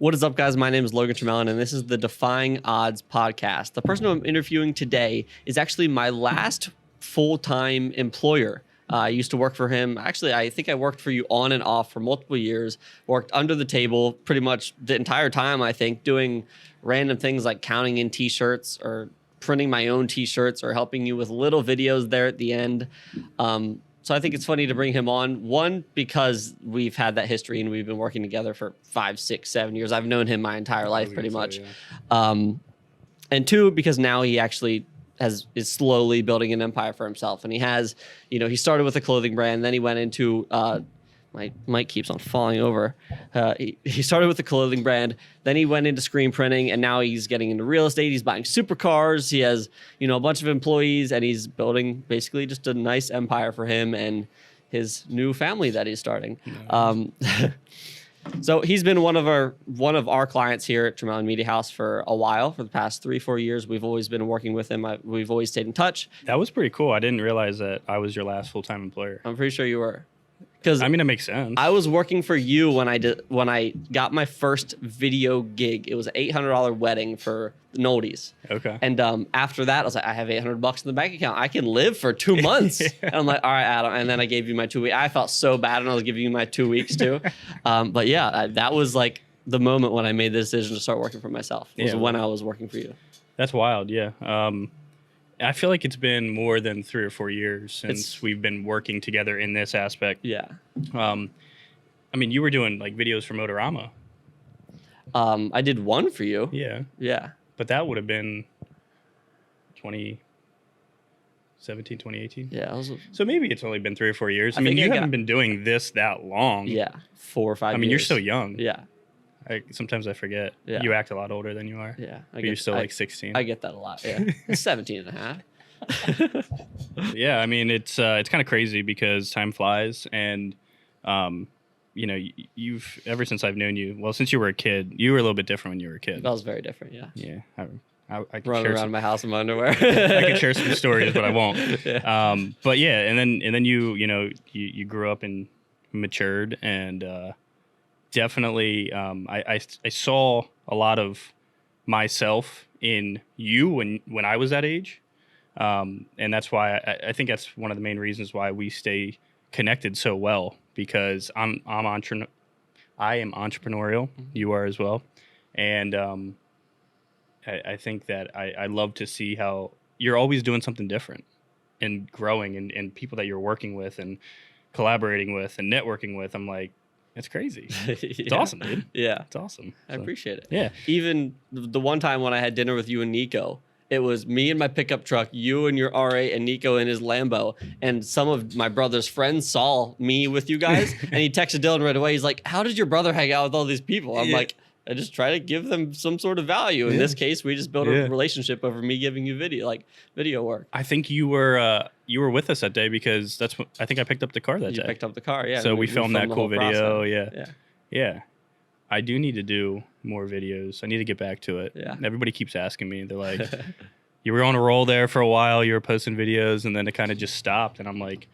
What is up, guys? My name is Logan Tremellen, and this is the Defying Odds podcast. The person who I'm interviewing today is actually my last full-time employer. I used to work for him. Actually, I think I worked for you on and off for multiple years, worked under the table pretty much the entire time, I think, doing random things like counting in T-shirts or printing my own T-shirts or helping you with little videos there at the end. So I think it's funny to bring him on. One, because we've had that history and we've been working together for 5, 6, 7 years. I've known him my entire life pretty much. Yeah. And two, because now he actually is slowly building an empire for himself. And he has, he started with a clothing brand, then he went into, my mic keeps on falling over. He started with a clothing brand, then he went into screen printing, and now he's getting into real estate. He's buying supercars. He has, a bunch of employees, and he's building basically just a nice empire for him and his new family that he's starting. Nice. So he's been one of our clients here at Tremellen Media House for a while, for the past 3-4 years. We've always been working with him. We've always stayed in touch. That was pretty cool. I didn't realize that I was your last full-time employer. I'm pretty sure you were. Because it makes sense. I was working for you when I got my first video gig. It was an $800 wedding for the Noldies. Okay. And after that, I was like, I have $800 in the bank account. I can live for 2 months. Yeah. And I'm like, all right, Adam. And then I gave you my 2 weeks. I felt so bad, and I was giving you my 2 weeks too. But yeah, that was like the moment when I made the decision to start working for myself. It was when I was working for you. That's wild. Yeah. I feel like it's been more than 3 or 4 years since we've been working together in this aspect. Yeah. You were doing like videos for Motorama. I did one for you. Yeah. Yeah. But that would have been 2017, 2018. Yeah. So maybe it's only been 3 or 4 years. You haven't been doing this that long. Yeah. 4 or 5 years. You're so young. Yeah. Sometimes I forget. Yeah. You act a lot older than you are. Yeah. But you're still like 16. I get that a lot. Yeah. 17 and a half. Yeah. It's kind of crazy because time flies, and you've ever since I've known you. Well, since you were a kid, you were a little bit different when you were a kid. That was very different. Yeah. Yeah. I could running around my house in my underwear. I could share some stories, but I won't. Yeah. But yeah, and then you grew up and matured, and definitely I saw a lot of myself in you when I was that age, and that's why I think that's one of the main reasons why we stay connected so well, because I am entrepreneurial. You are as well, and I think that I love to see how you're always doing something different and growing, and people that you're working with and collaborating with and networking with. I'm like, it's crazy. It's awesome, dude. Yeah. It's awesome. I appreciate it. Yeah. Even the one time when I had dinner with you and Nico, it was me and my pickup truck, you and your R8, and Nico in his Lambo. And some of my brother's friends saw me with you guys, and he texted Dylan right away. He's like, how does your brother hang out with all these people? I'm like, I just try to give them some sort of value. In this case, we just built a relationship over me giving you video work. I think you were with us that day because I think I picked up the car that day. You picked up the car, yeah. So we filmed that cool video. Process. Yeah. I do need to do more videos. I need to get back to it. Yeah. Everybody keeps asking me. They're like, you were on a roll there for a while. You were posting videos, and then it kind of just stopped. And I'm like,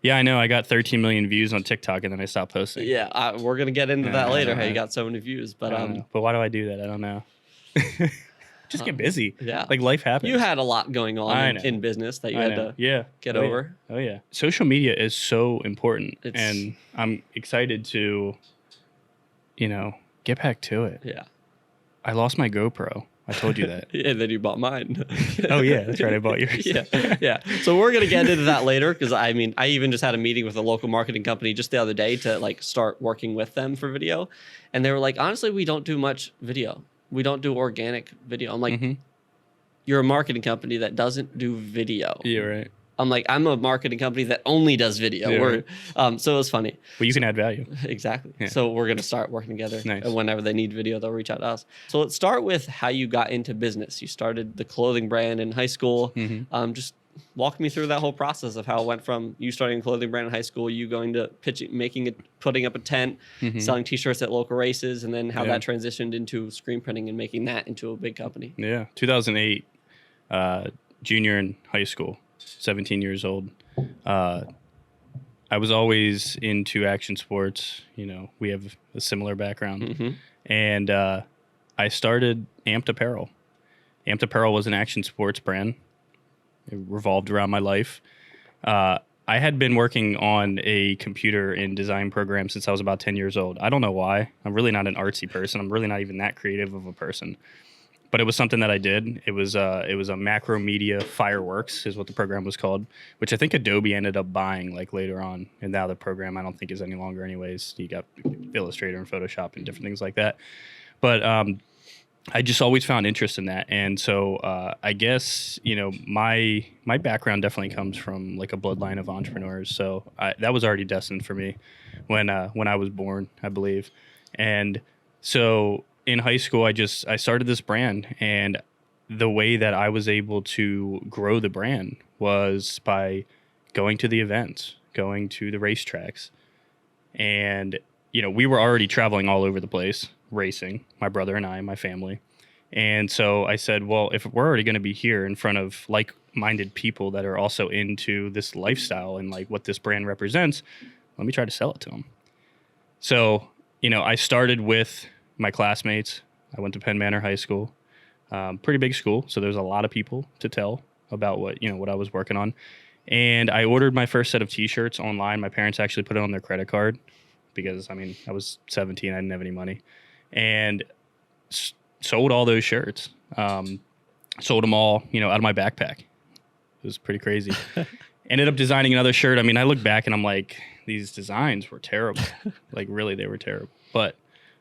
yeah, I know. I got 13 million views on TikTok, and then I stopped posting. Yeah, we're going to get into that later, how you got so many views. But why do I do that? I don't know. Just get busy. Yeah. Like, life happens. You had a lot going on in business that you had to get over. Oh, yeah. Social media is so important, and I'm excited to, get back to it. Yeah. I lost my GoPro. I told you that. And then you bought mine. Oh, yeah. That's right. I bought yours. Yeah. So we're going to get into that later, because I even just had a meeting with a local marketing company just the other day to start working with them for video. And they were like, honestly, we don't do much video. We don't do organic video. I'm like, you're a marketing company that doesn't do video. Yeah, right. I'm like, I'm a marketing company that only does video. Yeah. So it was funny. Well, you can add value. Exactly. Yeah. So we're going to start working together. Nice. And whenever they need video, they'll reach out to us. So let's start with how you got into business. You started the clothing brand in high school. Just walk me through that whole process of how it went from you starting a clothing brand in high school, you going to pitching, putting up a tent, selling T-shirts at local races, and then how that transitioned into screen printing and making that into a big company. Yeah. 2008, junior in high school. 17 years old. I was always into action sports. We have a similar background. And I started Amped Apparel. Amped Apparel was an action sports brand. It revolved around my life. I had been working on a computer and design program since I was about 10 years old. I don't know why. I'm really not an artsy person. I'm really not even that creative of a person. But it was something that I did. It was a macro media fireworks is what the program was called, which I think Adobe ended up buying like later on. And now the program I don't think is any longer anyways. You got Illustrator and Photoshop and different things like that. But I just always found interest in that. And so I guess, my background definitely comes from like a bloodline of entrepreneurs. So that was already destined for me when I was born, I believe. And so in high school, I started this brand, and the way that I was able to grow the brand was by going to the events, going to the racetracks. And, we were already traveling all over the place, racing, my brother and I, my family. And so I said, well, if we're already going to be here in front of like-minded people that are also into this lifestyle and like what this brand represents, let me try to sell it to them. So, I started with my classmates. I went to Penn Manor High School, pretty big school. So there's a lot of people to tell about what I was working on. And I ordered my first set of t-shirts online. My parents actually put it on their credit card because, I was 17. I didn't have any money. And sold all those shirts. Sold them all, out of my backpack. It was pretty crazy. Ended up designing another shirt. I look back and I'm like, these designs were terrible. Like, really, they were terrible. But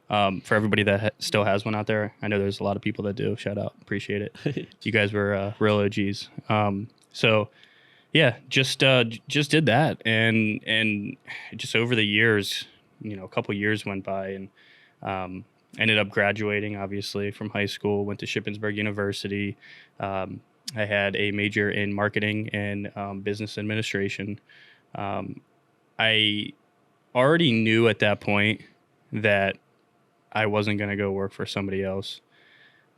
for everybody that still has one out there, I know there's a lot of people that do. Shout out. Appreciate it. You guys were real OGs. So, yeah, just did that. And just over the years, a couple years went by, and ended up graduating, obviously, from high school. Went to Shippensburg University. I had a major in marketing and business administration. I already knew at that point that I wasn't going to go work for somebody else.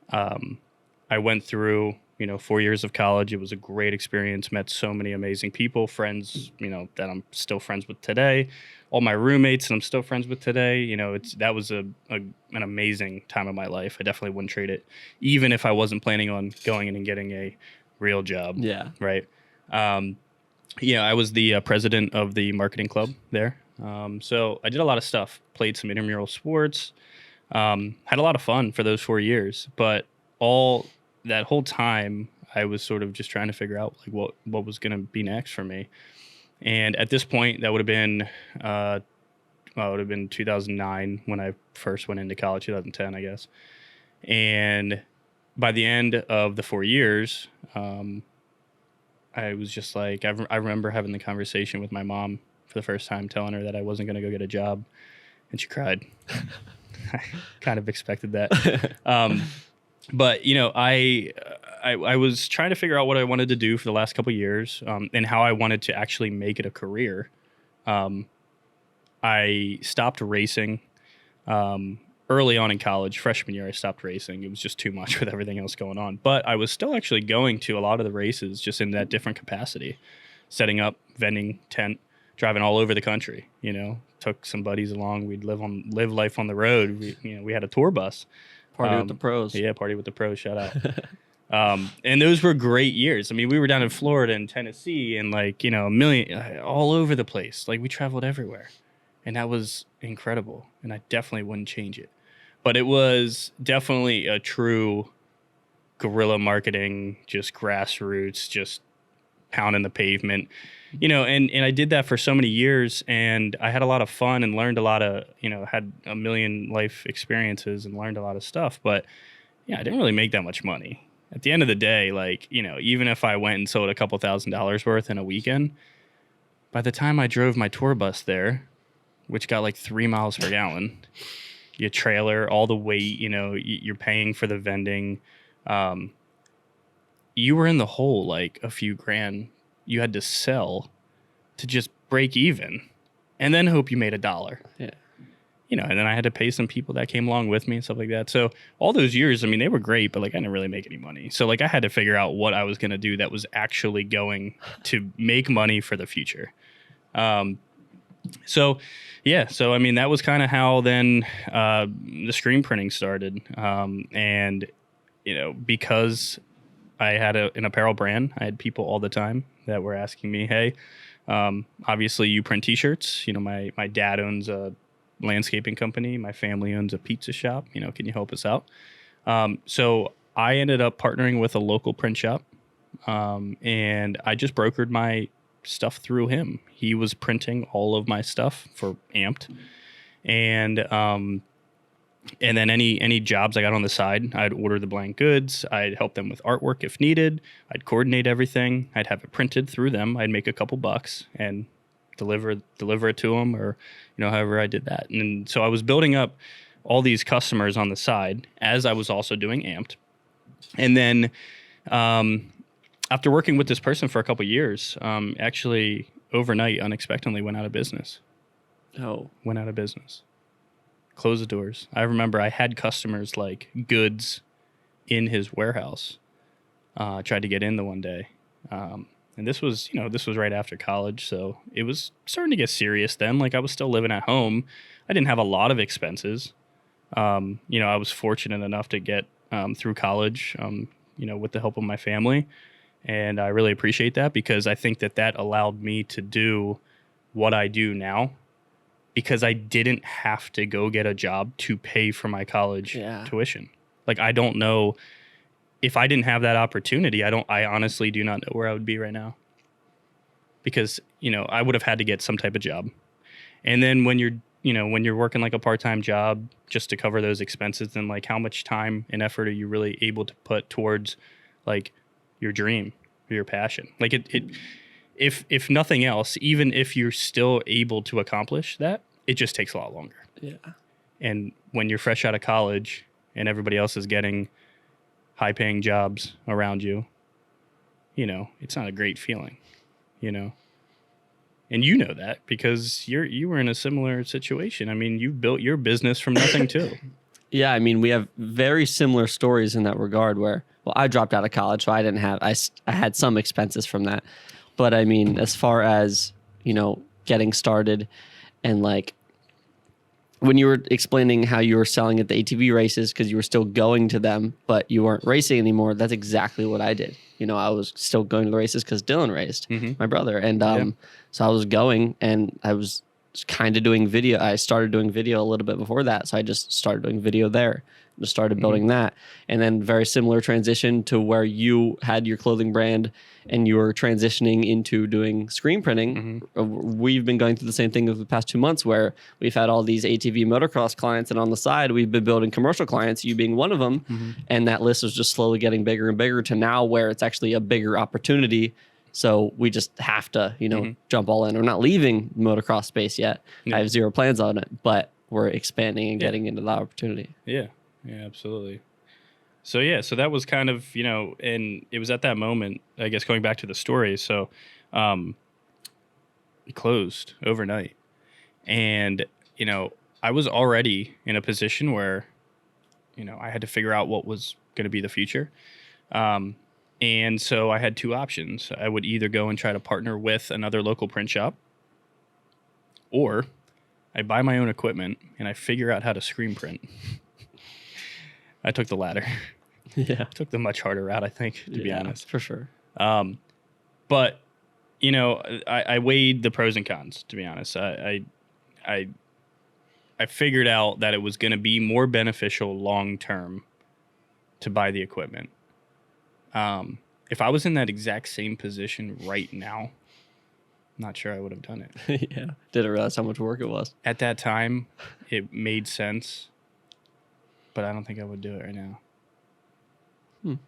I went through, 4 years of college. It was a great experience. Met so many amazing people, friends, that I'm still friends with today. All my roommates that I'm still friends with today. That was an amazing time of my life. I definitely wouldn't trade it, even if I wasn't planning on going in and getting a real job. Yeah. Right. I was the president of the marketing club there. So I did a lot of stuff, played some intramural sports, had a lot of fun for those 4 years, but that whole time I was sort of just trying to figure out like what was going to be next for me. And at this point, that would have been, it would have been 2009 when I first went into college, 2010, I guess. And by the end of the 4 years, I was just like, I remember having the conversation with my mom for the first time, telling her that I wasn't going to go get a job, and she cried. I kind of expected that. But, I was trying to figure out what I wanted to do for the last couple of years, and how I wanted to actually make it a career. I stopped racing early on in college. Freshman year, I stopped racing. It was just too much with everything else going on. But I was still actually going to a lot of the races, just in that different capacity, setting up, vending, tent, driving all over the country. Took some buddies along. We'd live life on the road. We had a tour bus. Party with the pros. Yeah, party with the pros. Shout out. And those were great years. We were down in Florida and Tennessee and a million, all over the place. Like, we traveled everywhere, and that was incredible. And I definitely wouldn't change it. But it was definitely a true guerrilla marketing, just grassroots, just pounding the pavement, and I did that for so many years, and I had a lot of fun and learned a lot of, had a million life experiences and learned a lot of stuff. But yeah, I didn't really make that much money. At the end of the day, even if I went and sold a couple $1,000s worth in a weekend, by the time I drove my tour bus there, which got 3 miles per gallon, your trailer, all the weight, you're paying for the vending. You were in the hole a few grand. You had to sell to just break even, and then hope you made $1. Yeah. And then I had to pay some people that came along with me and stuff like that. So all those years, they were great, but I didn't really make any money. So I had to figure out what I was going to do that was actually going to make money for the future. So, yeah. So, I mean, that was kind of how then the screen printing started. And, because I had an apparel brand, I had people all the time that were asking me, hey, obviously you print t-shirts. My dad owns a landscaping company. My family owns a pizza shop. Can you help us out? So I ended up partnering with a local print shop. And I just brokered my stuff through him. He was printing all of my stuff for Amped. And then any jobs I got on the side, I'd order the blank goods. I'd help them with artwork if needed. I'd coordinate everything. I'd have it printed through them. I'd make a couple bucks and deliver it to them, or however I did that. And so I was building up all these customers on the side as I was also doing Amped. And then after working with this person for a couple years, actually overnight unexpectedly went out of business. Oh, went out of business. Closed the doors. I remember I had customers like goods in his warehouse. Tried to get in the one day. And this was right after college. So it was starting to get serious then. Like I was still living at home. I didn't have a lot of expenses. I was fortunate enough to get through college, with the help of my family. And I really appreciate that because I think that allowed me to do what I do now, because I didn't have to go get a job to pay for my college tuition. Like, I don't know if I didn't have that opportunity. I honestly do not know where I would be right now, because, I would have had to get some type of job. And then when you're working like a part-time job just to cover those expenses, then like how much time and effort are you really able to put towards like your dream or your passion? Like if nothing else, even if you're still able to accomplish that, it just takes a lot longer. Yeah. And when you're fresh out of college and everybody else is getting high paying jobs around you, it's not a great feeling, And you know that because you were in a similar situation. I mean, you built your business from nothing too. Yeah, I mean, we have very similar stories in that regard where, well, I dropped out of college, so I had some expenses from that. But I mean, as far as, getting started and like when you were explaining how you were selling at the ATV races because you were still going to them, but you weren't racing anymore, that's exactly what I did. I was still going to the races because Dylan raced, my brother. And so I was going and I was kind of doing video. I started doing video a little bit before that. So I just started doing video there. Just started building that. And then very similar transition to where you had your clothing brand and you were transitioning into doing screen printing. We've been going through the same thing over the past 2 months where we've had all these ATV motocross clients, and on the side we've been building commercial clients, you being one of them. And that list was just slowly getting bigger and bigger to now where it's actually a bigger opportunity. So we just have to, jump all in. We're not leaving the motocross space yet. I have zero plans on it, but we're expanding and getting into the opportunity. Yeah, absolutely. So that was kind of, and it was at that moment, I guess, going back to the story. So it closed overnight. And, I was already in a position where, I had to figure out what was going to be the future. And so I had two options. I would either go and try to partner with another local print shop, or I buy my own equipment and I figure out how to screen print. I took the latter. Yeah. I took the much harder route, I think, to be honest. For sure. But, I weighed the pros and cons, to be honest. I figured out that it was going to be more beneficial long term to buy the equipment. If I was in that exact same position right now, I'm not sure I would have done it. Yeah. Didn't realize how much work it was. At that time, it made sense, but I don't think I would do it right now.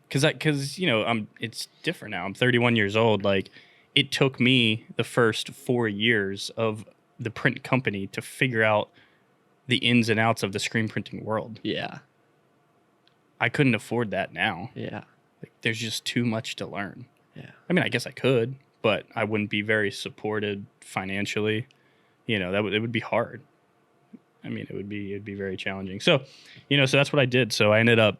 Because it's different now. I'm 31 years old. Like, it took me the first 4 years of the print company to figure out the ins and outs of the screen printing world. Yeah. I couldn't afford that now. Yeah. Like, there's just too much to learn. Yeah. I mean, I guess I could, but I wouldn't be very supported financially. It would be hard. I mean, it'd be very challenging. So, so that's what I did. So I ended up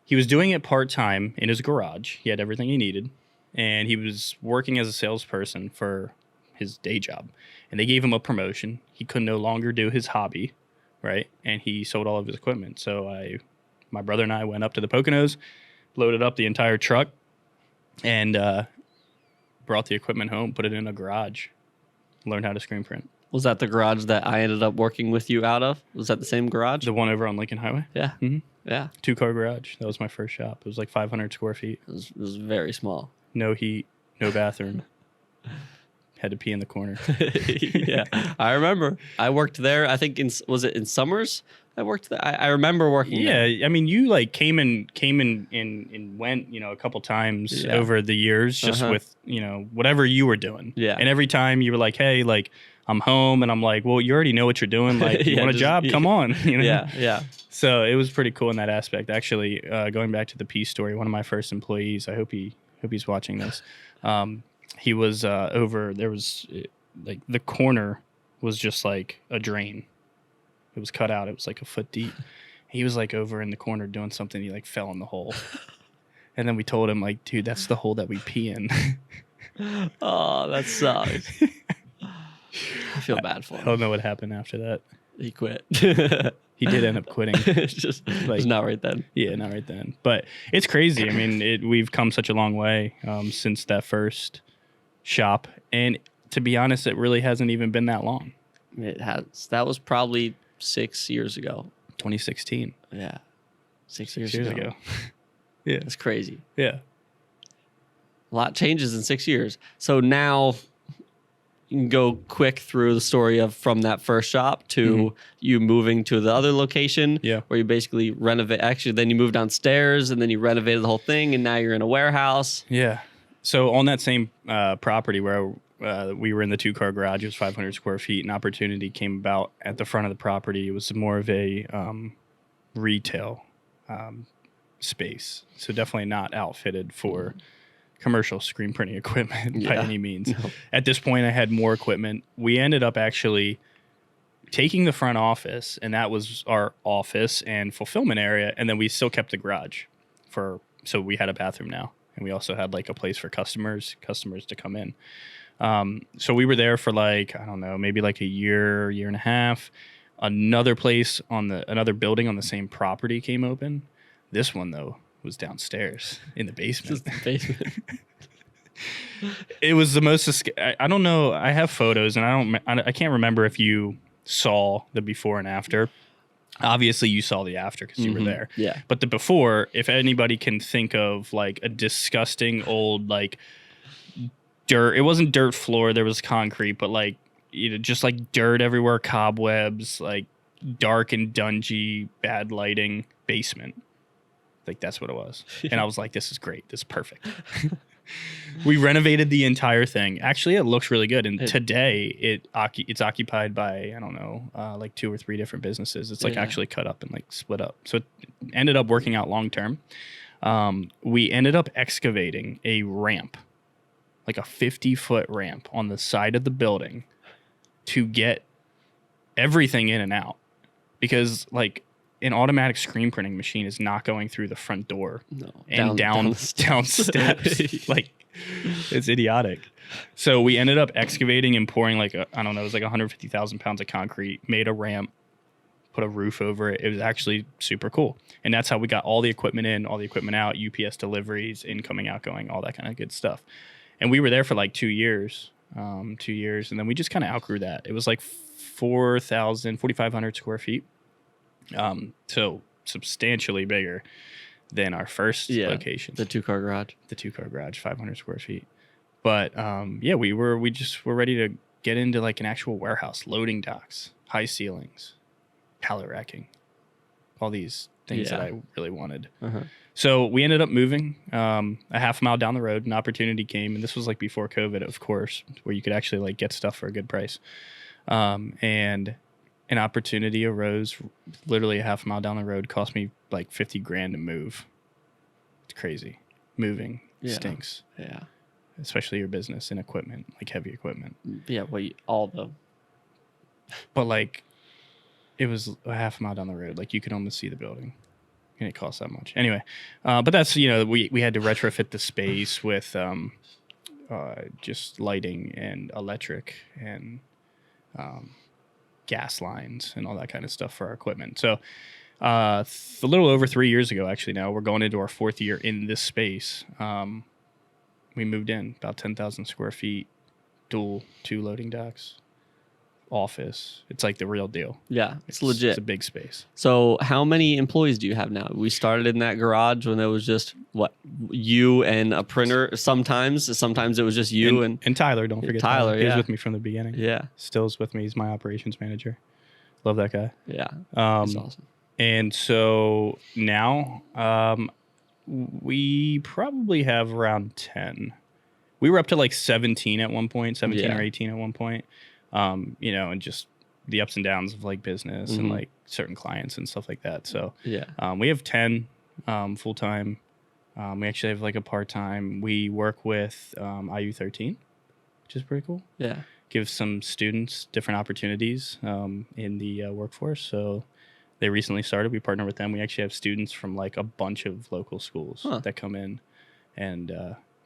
he he was doing it part-time in his garage. He had everything he needed, and he was working as a salesperson for his day job. And they gave him a promotion. He could no longer do his hobby, right? And he sold all of his equipment. So my brother and I went up to the Poconos, loaded up the entire truck, and brought the equipment home, put it in a garage, learned how to screen print. Was that the garage that I ended up working with you out of? Was that the same garage? The one over on Lincoln Highway? Yeah. Mm-hmm. Yeah. 2-car garage. That was my first shop. It was like 500 square feet. It was very small. No heat, no bathroom. Had to pee in the corner. Yeah, I remember. I worked there. I think was it in summers? I worked there. I remember working there. Yeah, I mean, you like came and went, a couple times over the years, just with whatever you were doing. Yeah, and every time you were like, "Hey, like I'm home," and I'm like, "Well, you already know what you're doing. Like, you want a job? Come on." Yeah. So it was pretty cool in that aspect. Actually, going back to the P story, one of my first employees. I hope he's watching this. He was over. There was like the corner was just like a drain. It was cut out. It was like a foot deep. He was like over in the corner doing something. He like fell in the hole. And then we told him like, dude, that's the hole that we pee in. Oh, that sucks. I feel bad for him. I don't know what happened after that. He quit. He did end up quitting. just not right then. Yeah, not right then. But it's crazy. I mean, we've come such a long way since that first shop. And to be honest, it really hasn't even been that long. It has. That was probably 6 years ago. 2016. Yeah. 6 years ago. Yeah. That's crazy. Yeah. A lot changes in 6 years. So now you can go quick through the story from that first shop to you moving to the other location. Yeah. Where you basically renovate. Actually, then you moved downstairs and then you renovated the whole thing and now you're in a warehouse. Yeah. So on that same property where we were in the 2-car garage, it was 500 square feet. An opportunity came about at the front of the property. It was more of a retail space. So definitely not outfitted for commercial screen printing equipment by any means. No. At this point, I had more equipment. We ended up actually taking the front office, and that was our office and fulfillment area. And then we still kept the garage so we had a bathroom now. And we also had like a place for customers to come in. So we were there for like, I don't know, maybe like a year and a half. Another another building on the same property came open. This one though was downstairs in the basement. Just the basement. It was the most, I don't know. I have photos and I can't remember if you saw the before and after. Obviously you saw the after because you were there. Yeah. But the before, if anybody can think of like a disgusting old, like, dirt. It wasn't dirt floor. There was concrete, but like, just like dirt everywhere, cobwebs, like dark and dungy, bad lighting basement. Like that's what it was. And I was like, this is great. This is perfect. We renovated the entire thing. Actually, it looks really good. And today it's occupied by, I don't know, like 2 or 3 different businesses. It's like actually cut up and like split up. So it ended up working out long term. We ended up excavating a ramp, like a 50-foot ramp on the side of the building to get everything in and out. Because like an automatic screen printing machine is not going through the front door and down steps. Like it's idiotic. So we ended up excavating and pouring like it was like 150,000 pounds of concrete, made a ramp, put a roof over it. It was actually super cool. And that's how we got all the equipment in, all the equipment out, UPS deliveries, incoming, outgoing, all that kind of good stuff. And we were there for like 2 years. 2 years. And then we just kind of outgrew that. It was like 4,500 square feet. So substantially bigger than our first location. The 2-car garage. The 2-car garage, 500 square feet. But we were ready to get into like an actual warehouse, loading docks, high ceilings, pallet racking, all these things that I really wanted. So we ended up moving a half mile down the road. An opportunity came, and this was like before COVID, of course, where you could actually like get stuff for a good price. And an opportunity arose literally a half mile down the road, cost me like $50,000 to move. It's crazy. Moving stinks. Yeah. Especially your business and equipment, like heavy equipment. Yeah. Well, but like it was a half mile down the road. Like you could almost see the building. and it costs that much. Anyway, but that's, we had to retrofit the space with just lighting and electric and gas lines and all that kind of stuff for our equipment. So a little over 3 years ago, actually, now we're going into our 4th year in this space. We moved in about 10,000 square feet, dual 2 loading docks, office. It's like the real deal. Yeah, it's legit. It's a big space. So how many employees do you have now? We started in that garage when it was just you and a printer. Sometimes it was just you and Tyler. Don't forget Tyler. He was with me from the beginning. Yeah, still is with me. He's my operations manager. Love that guy. Yeah, he's awesome. And so now we probably have around 10. We were up to like 17 at one point, 17 or 18 at one point. And just the ups and downs of like business and like certain clients and stuff like that. So we have 10 full time. We actually have like a part time. We work with IU13, which is pretty cool. Yeah, give some students different opportunities in the workforce. So they recently started. We partner with them. We actually have students from like a bunch of local schools that come in and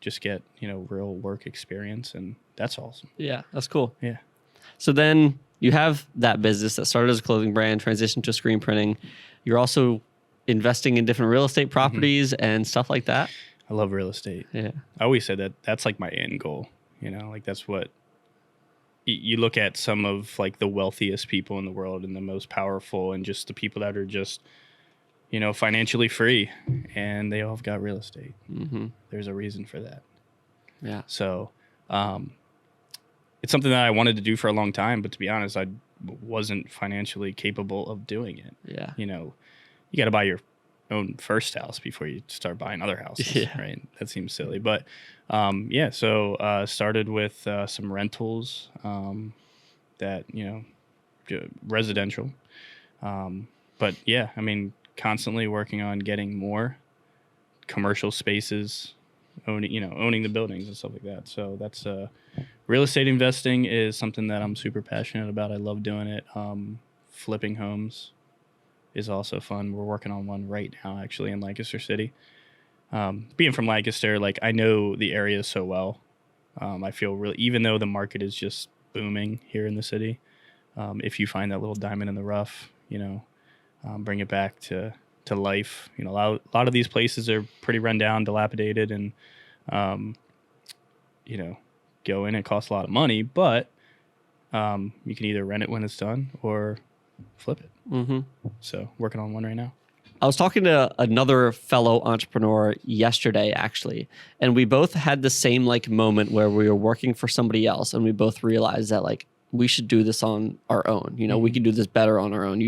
just get real work experience, and that's awesome. Yeah, that's cool. Yeah. So then you have that business that started as a clothing brand, transitioned to screen printing. You're also investing in different real estate properties and stuff like that. I love real estate. Yeah. I always said that that's like my end goal. Like that's what you look at some of like the wealthiest people in the world and the most powerful and just the people that are just, financially free, and they all have got real estate. Mm-hmm. There's a reason for that. Yeah. So, it's something that I wanted to do for a long time, but to be honest, I wasn't financially capable of doing it. Yeah. You got to buy your own first house before you start buying other houses, right? That seems silly. But, so started with some rentals that, residential. But, yeah, I mean, constantly working on getting more commercial spaces, owning the buildings and stuff like that. So that's real estate investing is something that I'm super passionate about. I love doing it. Flipping homes is also fun. We're working on one right now, actually, in Lancaster City. Being from Lancaster, like I know the area so well. I feel really, even though the market is just booming here in the city, if you find that little diamond in the rough, bring it back to life. A lot of these places are pretty run down, dilapidated, and go in. It costs a lot of money, but you can either rent it when it's done or flip it. Mm-hmm. So working on one right now. I was talking to another fellow entrepreneur yesterday, actually, and we both had the same like moment where we were working for somebody else, and we both realized that like we should do this on our own. We can do this better on our own.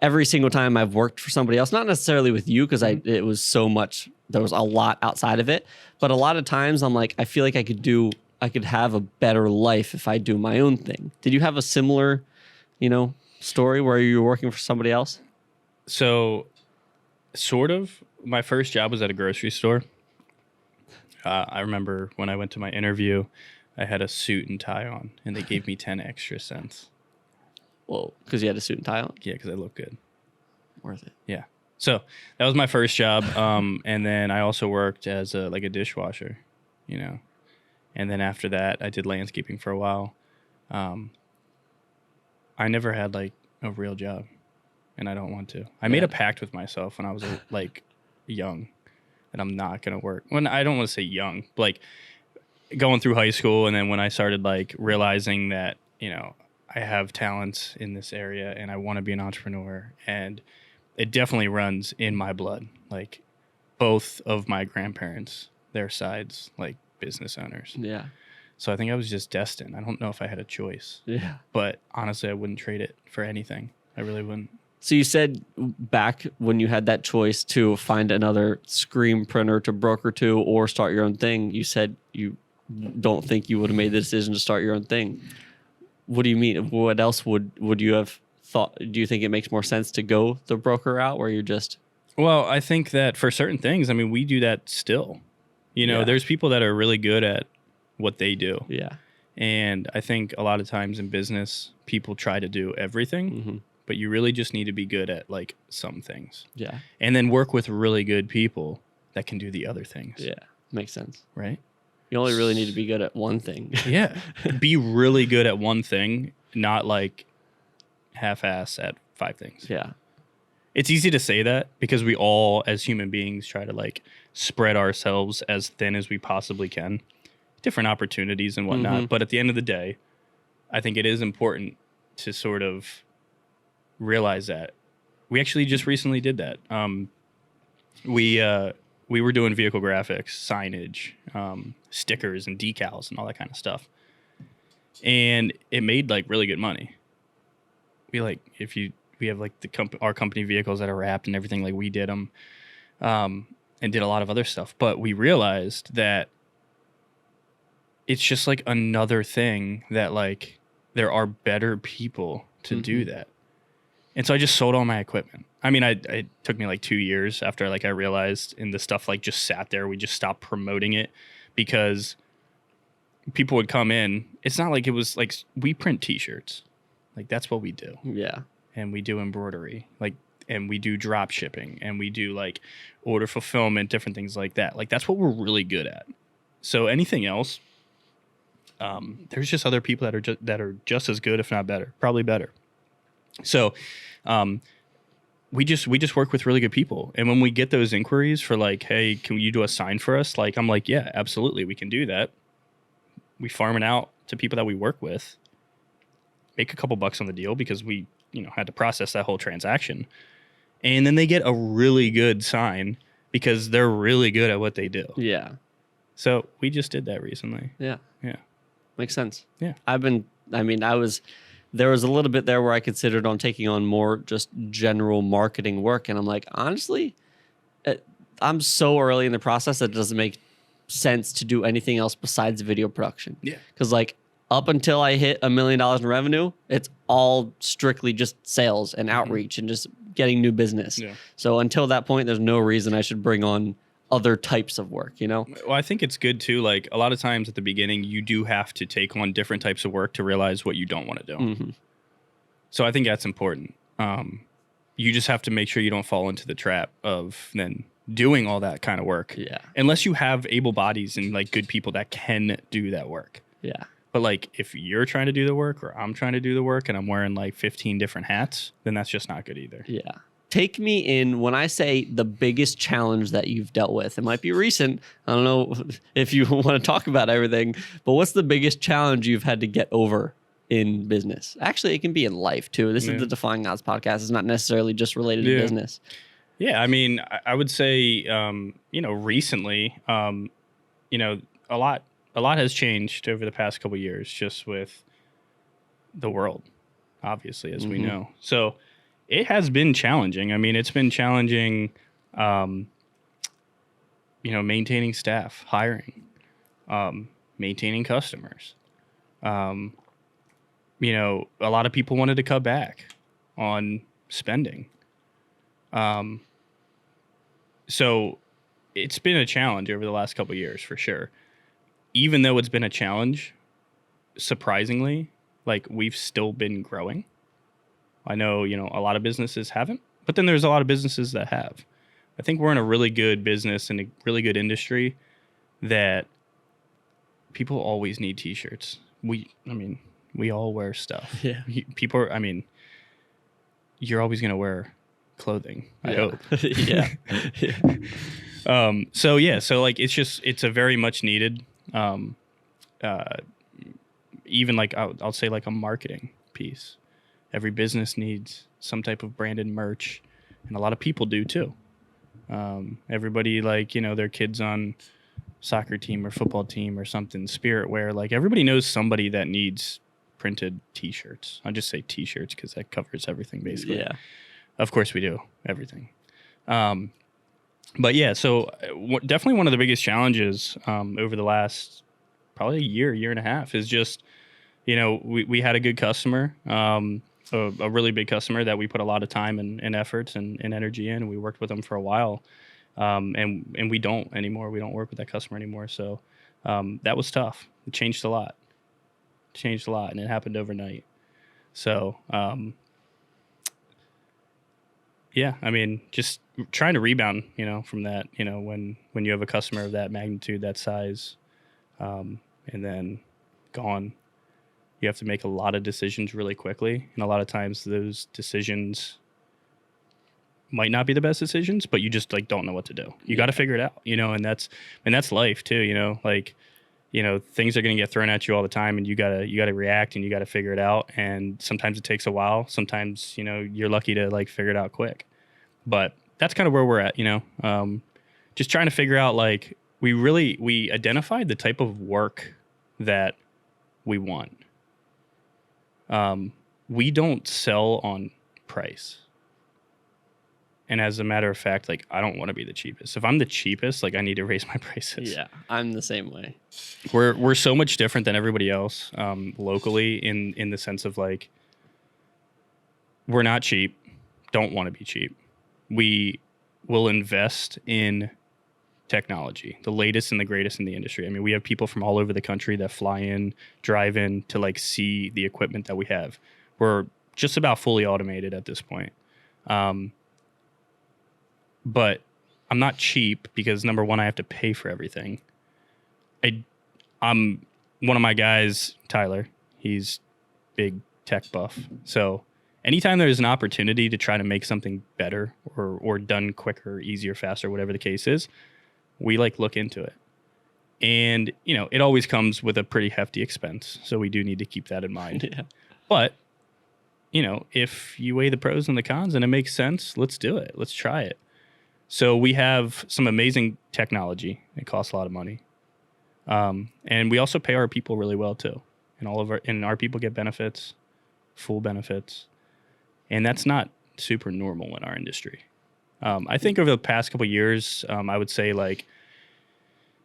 Every single time I've worked for somebody else, not necessarily with you, because it was so much, there was a lot outside of it, but a lot of times I'm like, I feel like I could have a better life if I do my own thing. Did you have a similar, story where you were working for somebody else? So, sort of. My first job was at a grocery store. I remember when I went to my interview, I had a suit and tie on, and they gave me 10 extra cents. Well, because you had a suit and tie on? Yeah, because I look good. Worth it. Yeah. So that was my first job. And then I also worked as a dishwasher, And then after that, I did landscaping for a while. I never had like a real job, and I don't want to. I made a pact with myself when I was like young that I'm not going to work. When I don't want to say young, but, like going through high school, and then when I started like realizing that, I have talents in this area and I want to be an entrepreneur, and it definitely runs in my blood. Like both of my grandparents, their sides, like business owners. Yeah. So I think I was just destined. I don't know if I had a choice. Yeah. But honestly, I wouldn't trade it for anything. I really wouldn't. So you said back when you had that choice to find another screen printer to broker to or start your own thing, you said you don't think you would have made the decision to start your own thing. What do you mean? What else would you have thought? Do you think it makes more sense to go the broker route where you're just... Well, I think that for certain things, I mean, we do that still. There's people that are really good at what they do. Yeah. And I think a lot of times in business, people try to do everything, but you really just need to be good at like some things. Yeah. And then work with really good people that can do the other things. Yeah. Makes sense. Right? You only really need to be good at one thing. Yeah. Be really good at one thing, not like half-ass at 5 things. Yeah. It's easy to say that because we all, as human beings, try to like spread ourselves as thin as we possibly can, different opportunities and whatnot. Mm-hmm. But at the end of the day, I think it is important to sort of realize that. We actually just recently did that. We were doing vehicle graphics, signage, stickers and decals and all that kind of stuff. And it made like really good money. We have like our company vehicles that are wrapped and everything, like we did them, and did a lot of other stuff. But we realized that it's just like another thing that like there are better people to do that. And so I just sold all my equipment. I mean, it took me like 2 years after like I realized, and the stuff like just sat there. We just stopped promoting it because people would come in. It's not like it was like we print T-shirts. Like that's what we do. Yeah. And we do embroidery, like, and we do drop shipping, and we do like order fulfillment, different things like that. Like that's what we're really good at. So anything else, there's just other people that are just as good, if not better, probably better. So, we just work with really good people, and when we get those inquiries for like, hey, can you do a sign for us? Like I'm like, yeah, absolutely, we can do that. We farm it out to people that we work with, make a couple bucks on the deal because we had to process that whole transaction. And then they get a really good sign because they're really good at what they do. Yeah. So we just did that recently. Yeah. Yeah. Makes sense. Yeah. There was a little bit there where I considered on taking on more just general marketing work. And I'm like, honestly, I'm so early in the process that it doesn't make sense to do anything else besides video production. Yeah. Because like, up until I hit $1 million in revenue, it's all strictly just sales and outreach and just getting new business. Yeah. So until that point, there's no reason I should bring on other types of work, Well, I think it's good too. Like a lot of times at the beginning, you do have to take on different types of work to realize what you don't want to do. Mm-hmm. So I think that's important. You just have to make sure you don't fall into the trap of then doing all that kind of work. Yeah. Unless you have able bodies and like good people that can do that work. Yeah. But like if you're trying to do the work or I'm trying to do the work and I'm wearing like 15 different hats, then that's just not good either. Yeah. Take me in when I say the biggest challenge that you've dealt with. It might be recent. I don't know if you want to talk about everything, but what's the biggest challenge you've had to get over in business? Actually, it can be in life too. This is the Defying Odds podcast. It's not necessarily just related to business. Yeah. I mean, I would say, recently, a lot has changed over the past couple of years just with the world, obviously, as we know. So it has been challenging. I mean, it's been challenging, maintaining staff, hiring, maintaining customers. A lot of people wanted to cut back on spending. So it's been a challenge over the last couple of years for sure. Even though it's been a challenge, surprisingly, like we've still been growing. I know, a lot of businesses haven't, but then there's a lot of businesses that have. I think we're in a really good business and a really good industry that people always need T-shirts. We all wear stuff. Yeah. You're always going to wear clothing, I hope. Yeah. So like it's a very much needed, even like I'll say like a marketing piece. Every business needs some type of branded merch, and a lot of people do too. Everybody their kids on soccer team or football team or something, spirit wear, like everybody knows somebody that needs printed T-shirts. I'll just say T-shirts because that covers everything basically. Yeah. Of course we do everything. But yeah, so definitely one of the biggest challenges over the last probably a year and a half is just, we had a good customer, a really big customer that we put a lot of time and efforts and energy in. And we worked with them for a while, and we don't anymore. We don't work with that customer anymore. So that was tough. It changed a lot, and it happened overnight. So Yeah, I mean, just trying to rebound, from that, when you have a customer of that magnitude, that size, and then gone, you have to make a lot of decisions really quickly. And a lot of times those decisions might not be the best decisions, but you just like don't know what to do. You got to figure it out, and that's life too, things are going to get thrown at you all the time, and you got to react, and you got to figure it out. And sometimes it takes a while. Sometimes, you're lucky to like figure it out quick. But that's kind of where we're at, just trying to figure out, like, we identified the type of work that we want. We don't sell on price. And as a matter of fact, like, I don't want to be the cheapest. If I'm the cheapest, like, I need to raise my prices. Yeah, I'm the same way. We're so much different than everybody else, locally, in the sense of, like, we're not cheap, don't want to be cheap. We will invest in technology, the latest and the greatest in the industry. I mean, we have people from all over the country that fly in, drive in to like see the equipment that we have. We're just about fully automated at this point. But I'm not cheap because, number one, I have to pay for everything. I'm one of my guys, Tyler, he's big tech buff. So anytime there's an opportunity to try to make something better or done quicker, easier, faster, whatever the case is, we like look into it. And, it always comes with a pretty hefty expense. So we do need to keep that in mind. Yeah. But, if you weigh the pros and the cons and it makes sense, let's do it. Let's try it. So we have some amazing technology. It costs a lot of money. And we also pay our people really well too. And our people get benefits, full benefits. And that's not super normal in our industry. I think over the past couple of years, I would say, like,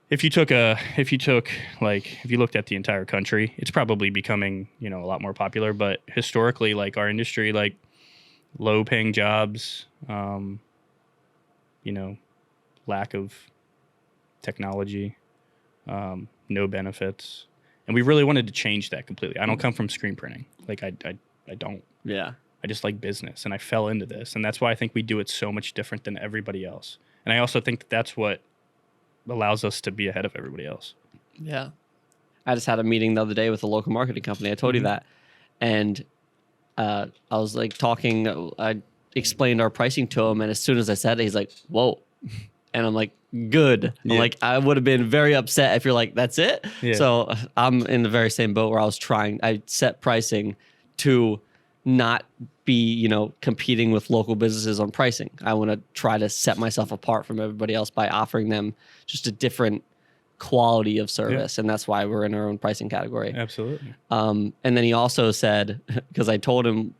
if you looked at the entire country, it's probably becoming, a lot more popular. But historically, like, our industry, like, low paying jobs, lack of technology, no benefits. And we really wanted to change that completely. I don't come from screen printing. Like, I don't. Yeah. I just like business, and I fell into this. And that's why I think we do it so much different than everybody else. And I also think that's what allows us to be ahead of everybody else. Yeah. I just had a meeting the other day with a local marketing company. I told you that. And I was like talking, I explained our pricing to him. And as soon as I said it, he's like, whoa. And I'm like, good. Yeah. I'm like, I would have been very upset if you're like, that's it. Yeah. So I'm in the very same boat where I set pricing to not be, competing with local businesses on pricing. I want to try to set myself apart from everybody else by offering them just a different quality of service. Yeah. And that's why we're in our own pricing category. Absolutely. And then he also said, because I told him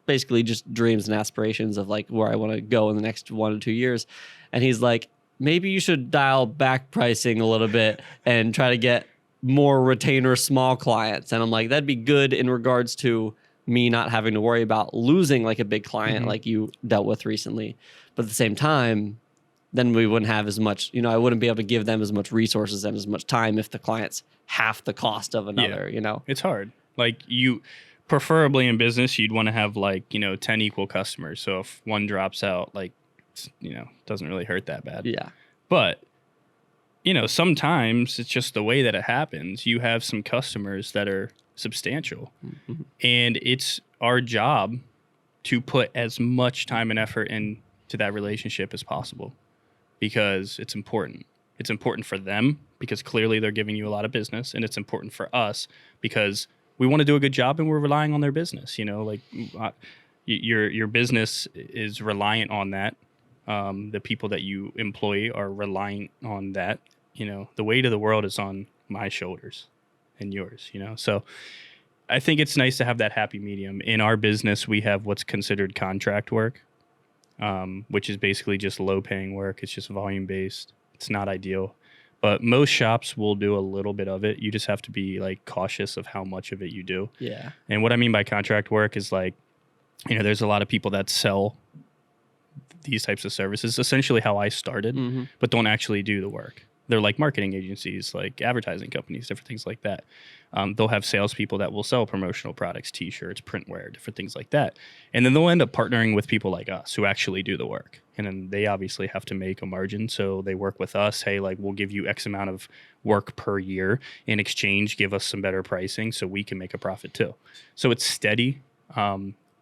basically just dreams and aspirations of like where I want to go in the next 1 to 2 years. And he's like, maybe you should dial back pricing a little bit and try to get more retainer small clients. And I'm like, that'd be good in regards to me not having to worry about losing like a big client like you dealt with recently. But at the same time, then we wouldn't have as much, I wouldn't be able to give them as much resources and as much time if the client's half the cost of another, It's hard. Like, preferably in business, you'd want to have like, 10 equal customers. So if one drops out, like, doesn't really hurt that bad. Yeah. But, sometimes it's just the way that it happens. You have some customers that are substantial, and it's our job to put as much time and effort into that relationship as possible, because it's important. It's important for them because clearly they're giving you a lot of business, and it's important for us because we want to do a good job and we're relying on their business. Your business is reliant on that. The people that you employ are relying on that. The weight of the world is on my shoulders and yours, So I think it's nice to have that happy medium. In our business, we have what's considered contract work, which is basically just low paying work. It's just volume based. It's not ideal, but most shops will do a little bit of it. You just have to be like cautious of how much of it you do. Yeah. And what I mean by contract work is like, there's a lot of people that sell these types of services, essentially how I started, but don't actually do the work. they're like marketing agencies, like advertising companies, different things like that. They'll have salespeople that will sell promotional products, T-shirts, printwear, different things like that. And then they'll end up partnering with people like us who actually do the work. And then they obviously have to make a margin. So they work with us. Hey, like we'll give you X amount of work per year. In exchange, give us some better pricing so we can make a profit too. So it's steady.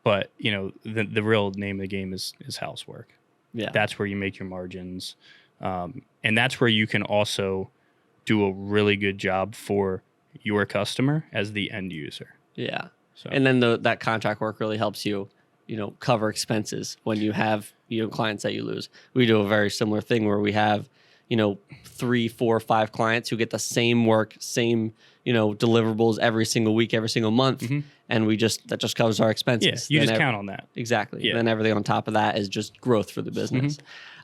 But, you know, the real name of the game is housework. Yeah. That's where you make your margins. And that's where you can also do a really good job for your customer as the end user. Yeah. So. And then that contract work really helps you, you know, cover expenses when you have, you know, clients that you lose. We do a very similar thing where we have, you know, 3, 4, 5 clients who get the same work, same, you know, deliverables every single week, every single month. Mm-hmm. And that just covers our expenses. Yeah, you just count on that. Exactly. Yeah. And then everything on top of that is just growth for the business.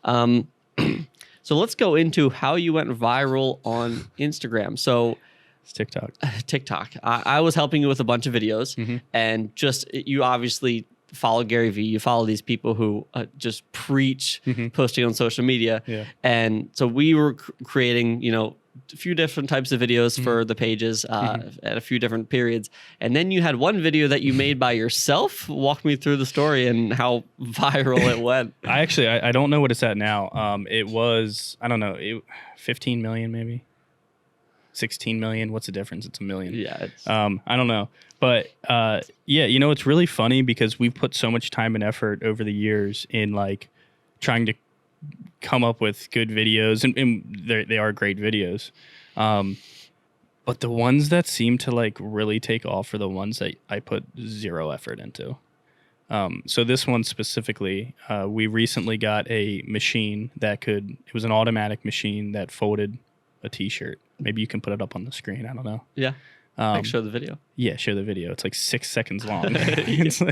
Mm-hmm. So let's go into how you went viral on Instagram. So it's TikTok. TikTok. I was helping you with a bunch of videos, and just you obviously follow Gary Vee. You follow these people who just preach posting on social media. Yeah. And so we were creating, you know, a few different types of videos for the pages at a few different periods. And then you had one video that you made by yourself. Walk me through the story and how viral it went. I don't know what it's at now. It was, I don't know, 15 million maybe. 16 million. What's the difference? It's a million. Yeah. I don't know. But yeah, you know, it's really funny because we've put so much time and effort over the years in like trying to come up with good videos, and they are great videos. But the ones that seem to like really take off are the ones that I put zero effort into. So this one specifically, we recently got a machine it was an automatic machine that folded a T-shirt. Maybe you can put it up on the screen. I don't know. Yeah. Show the video. Yeah, show the video. It's like 6 seconds long. It's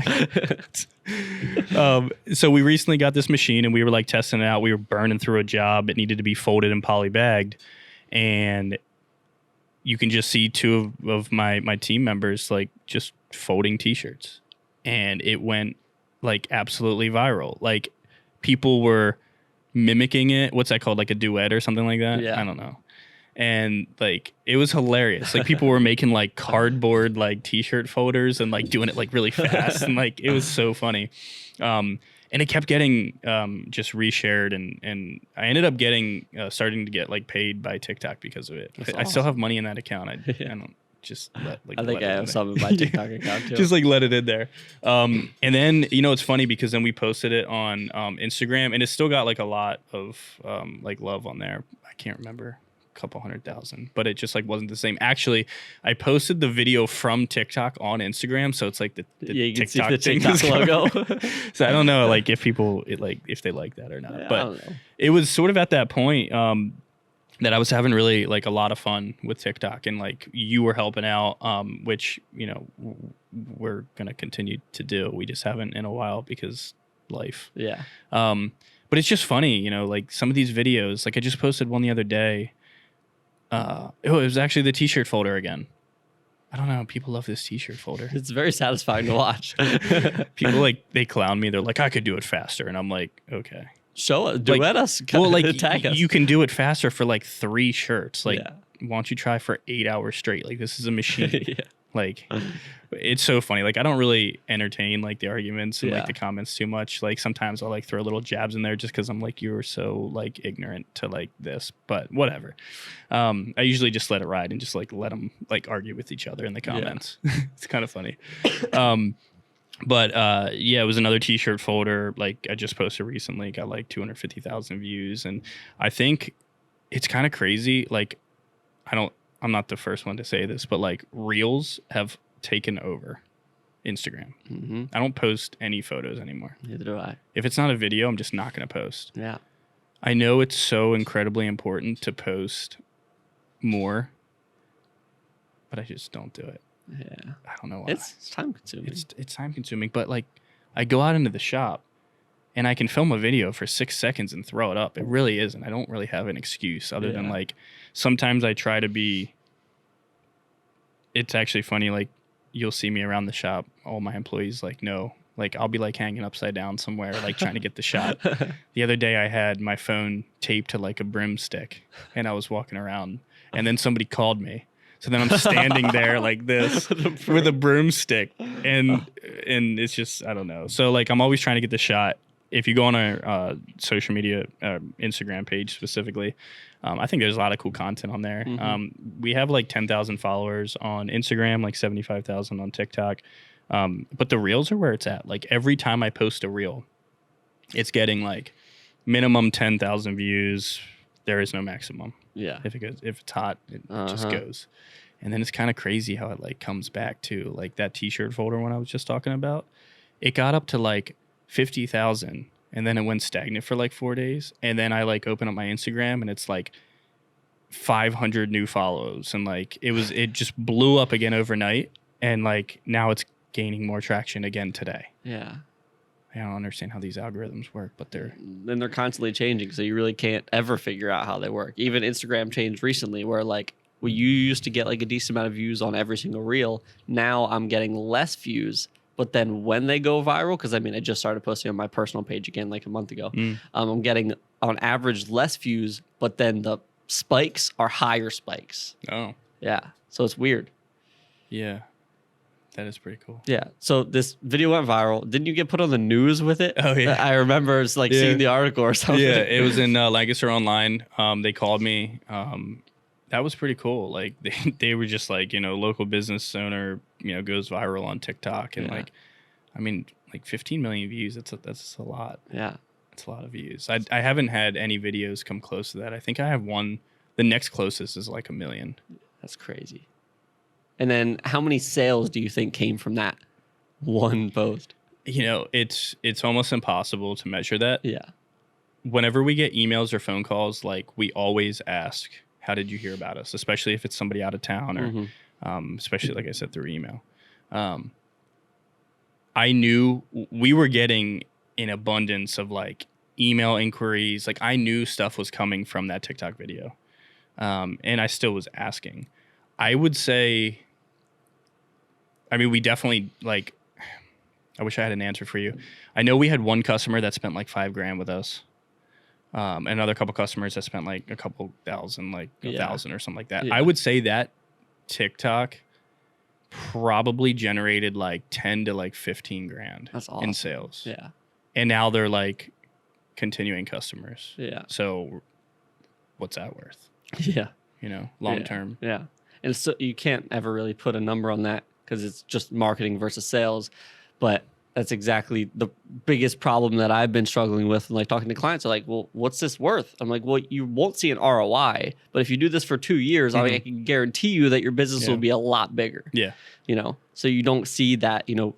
so we recently got this machine and we were like testing it out. We were burning through a job. It needed to be folded and polybagged. And you can just see 2 of my team members like just folding T-shirts. And it went like absolutely viral. Like people were mimicking it. What's that called? Like a duet or something like that? Yeah. I don't know. And like it was hilarious. Like people were making like cardboard like T-shirt folders and like doing it like really fast, and like it was so funny. And it kept getting just reshared, and I ended up getting starting to get like paid by TikTok because of it. I still have money in that account. I don't just let like. I think I have some in my TikTok account too. Just like let it in there. And then you know it's funny because then we posted it on Instagram, and it's still got like a lot of like love on there. I can't remember. Couple 100,000, but it just like wasn't the same. Actually, I posted the video from TikTok on Instagram, so it's like the you can TikTok, see the TikTok logo. So I don't know like if people if they like that or not. Yeah, but I don't know. It was sort of at that point that I was having really like a lot of fun with TikTok, and like you were helping out, which you know we're gonna continue to do. We just haven't in a while because life. Yeah. But it's just funny, you know, like some of these videos. Like I just posted one the other day. It was actually the T-shirt folder again. I don't know. People love this T-shirt folder. It's very satisfying to watch. People like they clown me. They're like, I could do it faster, and I'm like, okay. Show us, duet us. Well, like tag us. you can do it faster for like 3 shirts. Like, Yeah. why don't you try for 8 hours straight? Like this is a machine. Yeah. Like, it's so funny. Like I don't really entertain like the arguments and Yeah. like the comments too much. Like sometimes I'll like throw little jabs in there just because I'm like, you're so like ignorant to like this, but whatever. I usually just let it ride and just like let them like argue with each other in the comments. Yeah. It's kind of funny. But yeah, it was another T-shirt folder. Like I just posted recently, got like 250,000 views, and I think it's kind of crazy. Like I'm not the first one to say this, but like Reels have taken over Instagram. Mm-hmm. I don't post any photos anymore. Neither do I. If it's not a video, I'm just not going to post. Yeah. I know it's so incredibly important to post more, but I just don't do it. Yeah. I don't know why. It's time consuming. It's time consuming, but like I go out into the shop and I can film a video for 6 seconds and throw it up. It really isn't. I don't really have an excuse other than like sometimes I try to be. It's actually funny. Like you'll see me around the shop. All my employees like know Like I'll be like hanging upside down somewhere, like trying to get the shot. The other day I had my phone taped to like a broomstick and I was walking around and then somebody called me. So then I'm standing there like this with a broomstick and it's just, I don't know. So like I'm always trying to get the shot. If you go on our social media, Instagram page specifically, I think there's a lot of cool content on there. We have like 10,000 followers on Instagram, like 75,000 on TikTok. But the reels are where it's at. Like every time I post a reel, it's getting like minimum 10,000 views. There is no maximum. Yeah. If it's hot, it just goes. And then it's kind of crazy how it like comes back to like that t-shirt folder one I was just talking about. It got up to like 50,000 and then it went stagnant for like 4 days. And then I like open up my Instagram and it's like 500 new follows. And like it just blew up again overnight. And like now it's gaining more traction again today. Yeah. I don't understand how these algorithms work, but they're constantly changing. So you really can't ever figure out how they work. Even Instagram changed recently where like, well, you used to get like a decent amount of views on every single reel. Now I'm getting less views. But then when they go viral, because I mean, I just started posting on my personal page again like a month ago. I'm getting on average less views, but then the spikes are higher spikes. Oh. Yeah. So it's weird. Yeah. That is pretty cool. Yeah. So this video went viral. Didn't you get put on the news with it? Oh, yeah. I remember it's like seeing the article or something. Yeah, it was in Lancaster Online. They called me. That was pretty cool. Like they were just like, local business owner, goes viral on TikTok. And like, I mean, like 15 million views. That's a lot. Yeah. It's a lot of views. I haven't had any videos come close to that. I think I have one. The next closest is like 1 million. That's crazy. And then how many sales do you think came from that one post? It's almost impossible to measure that. Yeah. Whenever we get emails or phone calls, like we always ask, how did you hear about us? Especially if it's somebody out of town or especially, like I said, through email. I knew we were getting an abundance of like email inquiries. Like I knew stuff was coming from that TikTok video. And I still was asking. I would say, I mean, we definitely like, I wish I had an answer for you. I know we had one customer that spent like $5,000 with us. Another couple customers that spent like a couple thousand, like 1,000 or something like that. Yeah. I would say that TikTok probably generated like 10 to like 15 grand That's awesome. in sales. Yeah. And now they're like continuing customers. Yeah. So what's that worth? Yeah. Long term. Yeah. And so you can't ever really put a number on that because it's just marketing versus sales. But that's exactly the biggest problem that I've been struggling with. And like talking to clients are like, well, what's this worth? I'm like, well, you won't see an ROI, but if you do this for 2 years, I can guarantee you that your business will be a lot bigger. Yeah. So you don't see that, the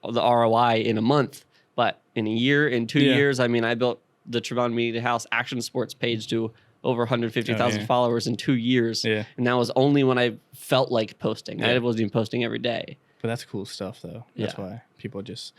ROI in a month, but in a year, in 2 years, I mean, I built the Tremellen Media House Action Sports page to over 150,000 followers in 2 years. Yeah. And that was only when I felt like posting. I wasn't even posting every day. But that's cool stuff, though. That's why people just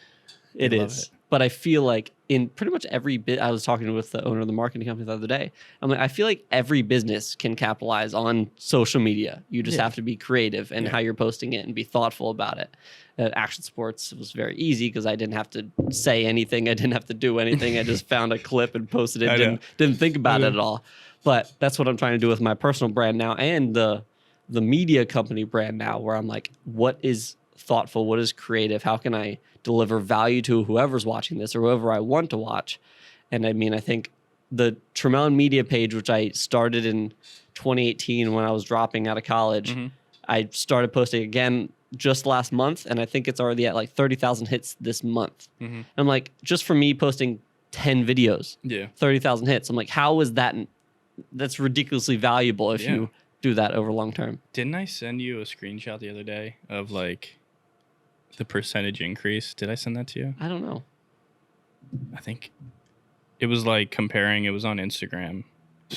love it. But I feel like in pretty much every bit, I was talking with the owner of the marketing company the other day. I'm like, I feel like every business can capitalize on social media. You just have to be creative in how you're posting it and be thoughtful about it. At Action Sports, it was very easy because I didn't have to say anything. I didn't have to do anything. I just found a clip and posted it. Didn't think about it at all. But that's what I'm trying to do with my personal brand now and the media company brand now, where I'm like, what is thoughtful? What is creative? How can I deliver value to whoever's watching this or whoever I want to watch? And I mean, I think the Tremellen Media page, which I started in 2018 when I was dropping out of college, I started posting again just last month, and I think it's already at like 30,000 hits this month. And I'm like, just for me posting 10 videos, 30,000 hits. I'm like, how is that? That's ridiculously valuable if you do that over long term. Didn't I send you a screenshot the other day of like the percentage increase? Did I send that to you? I don't know. I think it was like comparing. It was on Instagram.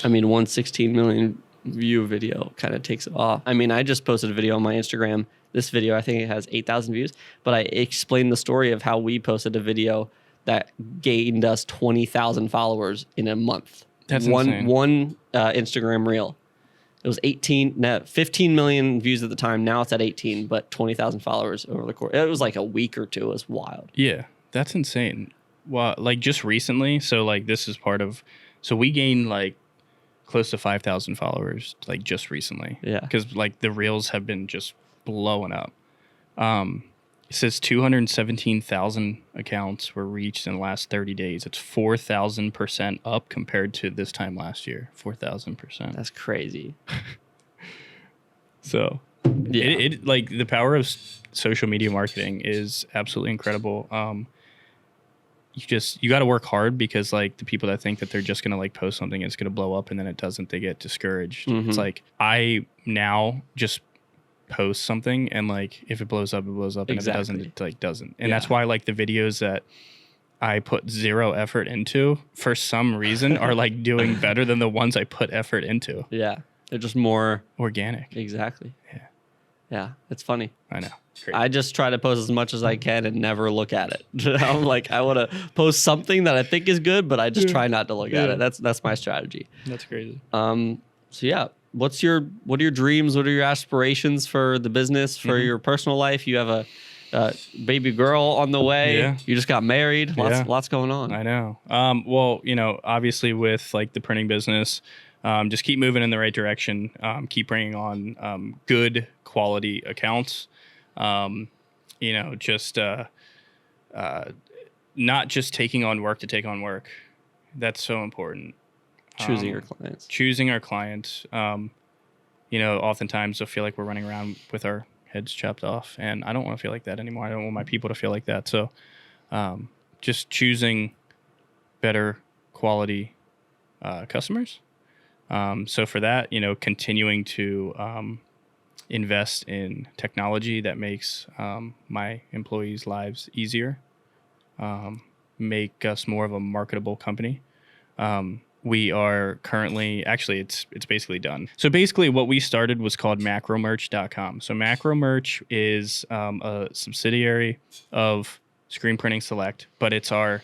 I mean, 116 million view video kind of takes it off. I mean, I just posted a video on my Instagram. This video, I think it has 8,000 views, but I explained the story of how we posted a video that gained us 20,000 followers in a month. That's insane. One Instagram reel. It was 15 million views at the time. Now it's at 18, but 20,000 followers over the course. It was like a week or two. It was wild. Yeah. That's insane. Well, like just recently, so like this is part of, so we gained like close to 5,000 followers like just recently. Yeah. Because like the reels have been just blowing up. It says 217,000 accounts were reached in the last 30 days. It's 4,000% up compared to this time last year. 4,000%. That's crazy. So Yeah. it like the power of social media marketing is absolutely incredible. You got to work hard, because like the people that think that they're just going to like post something and it's going to blow up and then it doesn't, they get discouraged. It's like I now just post something and like if it blows up, it blows up, and if it doesn't, it like doesn't. And that's why like the videos that I put zero effort into for some reason are like doing better than the ones I put effort into. Yeah. They're just more organic. Exactly. Yeah. Yeah. It's funny. I know. Crazy. I just try to post as much as I can and never look at it. I'm like, I want to post something that I think is good, but I just try not to look at it. That's my strategy. That's crazy. So yeah, what are your dreams? What are your aspirations for the business, for your personal life? You have a baby girl on the way. Yeah. You just got married. Lots going on. I know. Well, obviously with like the printing business, just keep moving in the right direction. Keep bringing on good quality accounts. Just not just taking on work to take on work. That's so important. Choosing your clients. Choosing our clients. Oftentimes I feel like we're running around with our heads chopped off, and I don't want to feel like that anymore. I don't want my people to feel like that. So, just choosing better quality customers. So for that, continuing to invest in technology that makes my employees' lives easier, make us more of a marketable company. We are currently, actually, it's basically done. So basically what we started was called macromerch.com. So Macromerch is a subsidiary of Screen Printing Select, but it's our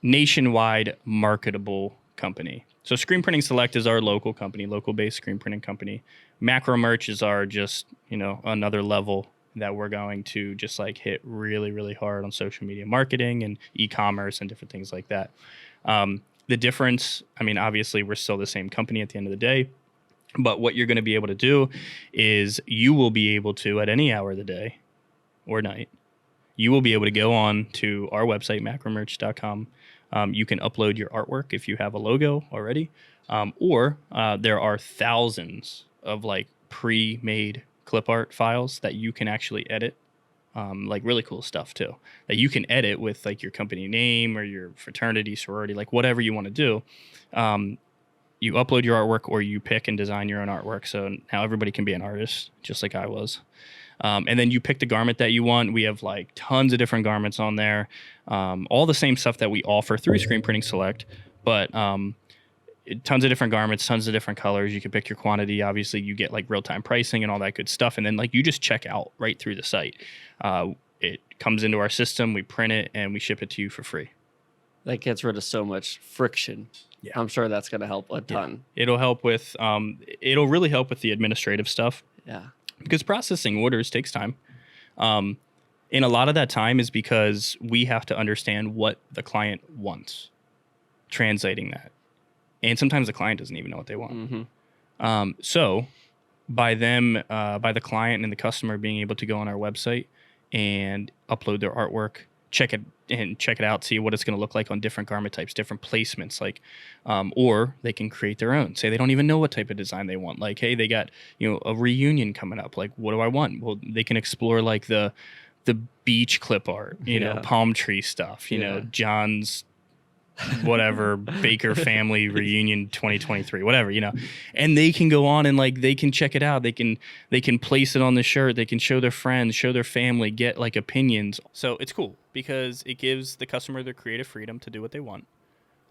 nationwide marketable company. So Screen Printing Select is our local company, local-based screen printing company. Macromerch is our just, another level that we're going to just like hit really, really hard on social media marketing and e-commerce and different things like that. The difference, obviously we're still the same company at the end of the day, but what you're going to be able to do is you will be able to, at any hour of the day or night, you will be able to go on to our website, macromerch.com. You can upload your artwork if you have a logo already, or there are thousands of like pre-made clip art files that you can actually edit, like really cool stuff too, that you can edit with like your company name or your fraternity, sorority, like whatever you want to do. You upload your artwork or you pick and design your own artwork. So now everybody can be an artist, just like I was. And then you pick the garment that you want. We have like tons of different garments on there. All the same stuff that we offer through Screen Printing Select, but tons of different garments, tons of different colors. You can pick your quantity. Obviously, you get like real-time pricing and all that good stuff. And then like you just check out right through the site. It comes into our system, we print it, and we ship it to you for free. That gets rid of so much friction. Yeah. I'm sure that's going to help a ton. Yeah. It'll help with, it'll really help with the administrative stuff. Yeah. Because processing orders takes time. And a lot of that time is because we have to understand what the client wants, translating that. And sometimes the client doesn't even know what they want. Mm-hmm. So by the client and the customer being able to go on our website and upload their artwork, check it out, see what it's going to look like on different garment types, different placements, like, or they can create their own. Say they don't even know what type of design they want. Like, hey, they got, a reunion coming up. Like, what do I want? Well, they can explore like the beach clip art, palm tree stuff, John's whatever Baker family reunion 2023, whatever, and they can go on and like they can check it out, they can place it on the shirt, they can show their friends, show their family, get like opinions. So it's cool because it gives the customer their creative freedom to do what they want,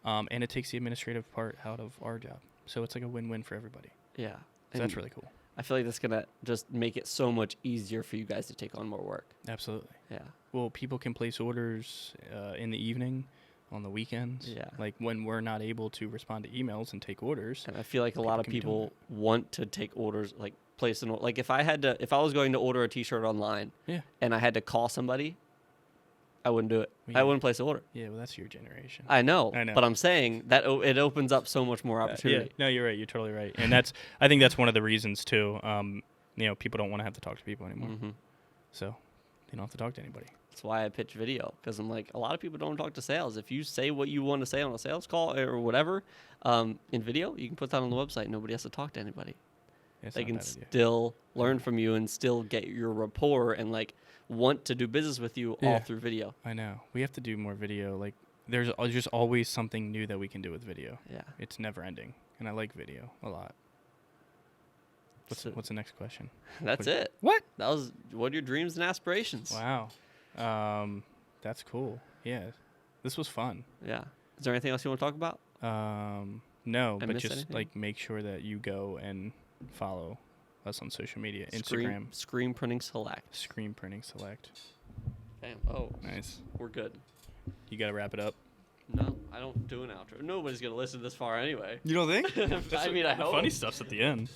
and it takes the administrative part out of our job, so it's like a win-win for everybody. Yeah, so that's really cool. I feel like that's gonna just make it so much easier for you guys to take on more work. Absolutely. Yeah. Well, people can place orders in the evening, on the weekends, like when we're not able to respond to emails and take orders. And I feel like a lot of people want to take orders, like place an order. Like if I was going to order a t-shirt online, and I had to call somebody, I wouldn't do it. Yeah. I wouldn't place an order. Yeah, well, that's your generation. I know. I know. But I'm saying that it opens up so much more opportunity. Yeah, no, you're right. You're totally right. And I think that's one of the reasons too. People don't want to have to talk to people anymore. Mm-hmm. So they don't have to talk to anybody. That's why I pitch video, because I'm like, a lot of people don't talk to sales. If you say what you want to say on a sales call or whatever, in video, you can put that on the website. Nobody has to talk to anybody. It's They not can a bad idea. still learn from you and still get your rapport and like want to do business with you all through video. I know. We have to do more video. Like, there's just always something new that we can do with video. Yeah. It's never ending, and I like video a lot. What's the next question? That's it. What? That was what are your dreams and aspirations? Wow. That's cool. Yeah. This was fun. Yeah. Is there anything else you want to talk about? No, I but missed just anything? like make sure that you go and follow us on social media. Instagram. Screen printing select. Screen printing select. Bam. Oh, Nice. we're good. You got to wrap it up. No, I don't do an outro. Nobody's gonna listen this far anyway. You don't think? I mean, I The hope. funny stuff's at the end.